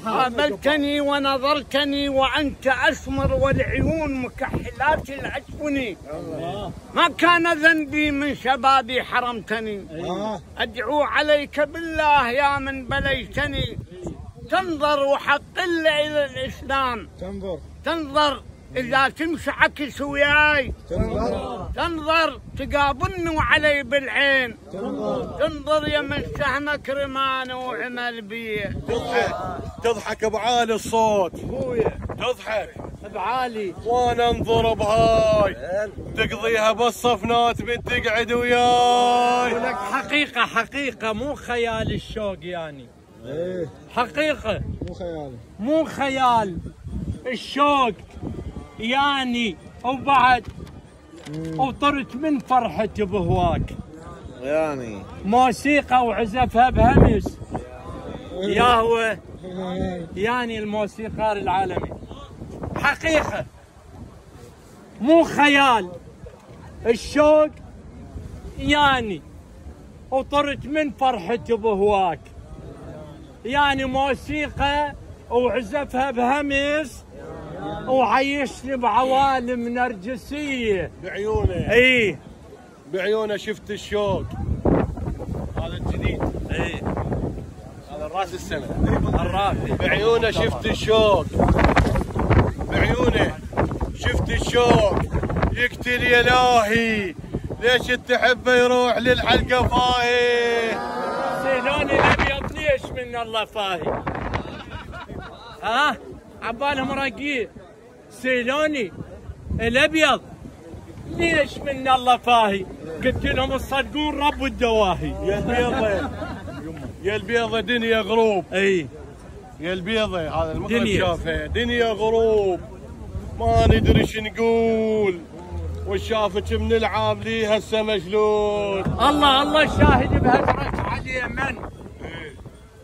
قابلتني ونظرتني وأنت أسمر والعيون مكحلات العسفني. ما كان ذنبي من شبابي حرمتني. أدعو عليك بالله يا من بليتني. تنظر وحق إلى الإسلام. تنظر إذا تمشي عكس وياي. تنظر تقابلني وعلي بالعين. تنظر يا من سهمك رمان وعمل بيه. تضحك بعالي الصوت تضحك بعالي وانا انظر بهاي تقضيها بالصفنات بتقعد وياي. لك حقيقة مو خيال الشوق يعني. حقيقة مو خيال الشوق يعني. وبعد وطرت من فرحة بهواك يعني موسيقى وعزفها بهمس يا هو يعني الموسيقار العالمي. حقيقة مو خيال الشوق يعني. وطرت من فرحة بهواك يعني موسيقى وعزفها بهمس وعيشني بعوالم نرجسية بعيونه. اي بعيونه شفت الشوق. هذا الجديد. اي هذا الراس السنة. الرافي. بعيونه شفت الشوق. بعيونه شفت الشوق يقتل يا لاهي. ليش تحبه يروح للحلقة فاهي؟ سيلوني الابيض ليش من الله فاهي؟ ها عبالهم راقيه. سيلوني الابيض ليش من الله فاهي؟ قلت لهم تصدقون رب الدواهي. يا البيضة يا البيضة دنيا غروب. اي يا البيضة هذا المغرب دنيا. شافه دنيا غروب ما ندري شو نقول. وشافك من العام لي هسه مشلول. الله شاهد بهجرك علي من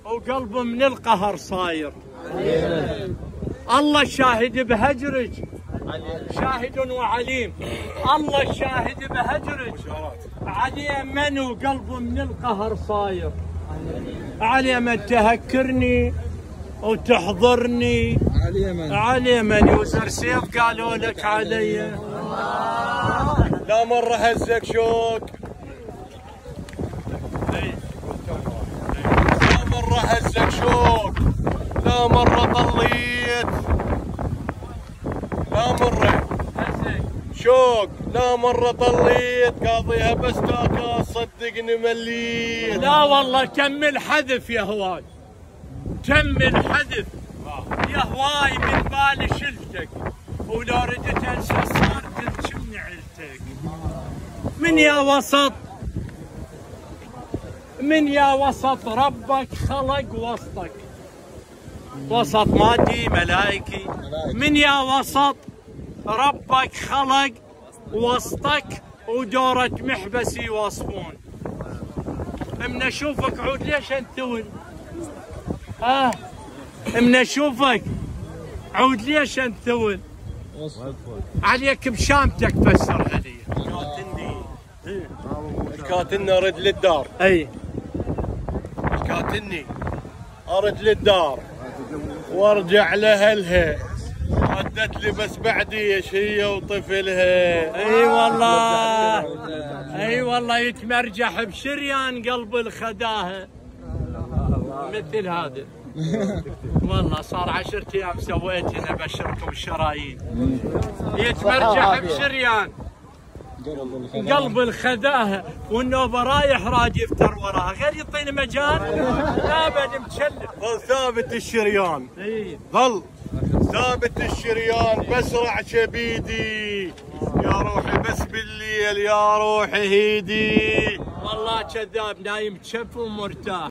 وقلبه من القهر صاير. الله شاهد بهجرك شاهد وعليم. الله شاهد بهجرك علي من وقلبه من القهر صاير. علي من تهكرني وتحضرني. علي من يوزر سيف قالوا لك علي. لا مرة هزك شوق. لا مرة هزك شوق. لا مرة طليت. لا مرة شوق. لا مرة طليت قاضيها بس تاكا صدقني مليت. لا والله تم الحذف يا هواي. تم الحذف يا هواي من بالي شلتك. ولو ردت انسى صار تلجمني عيلتك. من يا وسط ربك خلق وسطك. وسط مادي ملائكي. من يا وسط ربك خلق وسطك ودورة محبس يوصفون. من اشوفك عود ليش انتول. من اشوفك عود ليش انتول. عليك بشامتك فسرها لي. كاتني ارد للدار. اي كاتني ارد للدار وارجع لاهلها. ردت لي بس بعدي ايش هي وطفلها. اي والله يتمرجح بشريان قلب الخداها. مثل هذا والله صار 10 ايام سويت هنا ابشركم الشرايين. يتمرجح بشريان قلب الخداها والنوبه رايح راجي يفتر وراها. غير يعطيني مجال ابد متشلف. ظل ثابت الشريان. اي ظل ثابت الشريان بسرع شبيدي. يا روحي بس بالليل يا روحي هيدي. والله كذاب نايم تشف ومرتاح.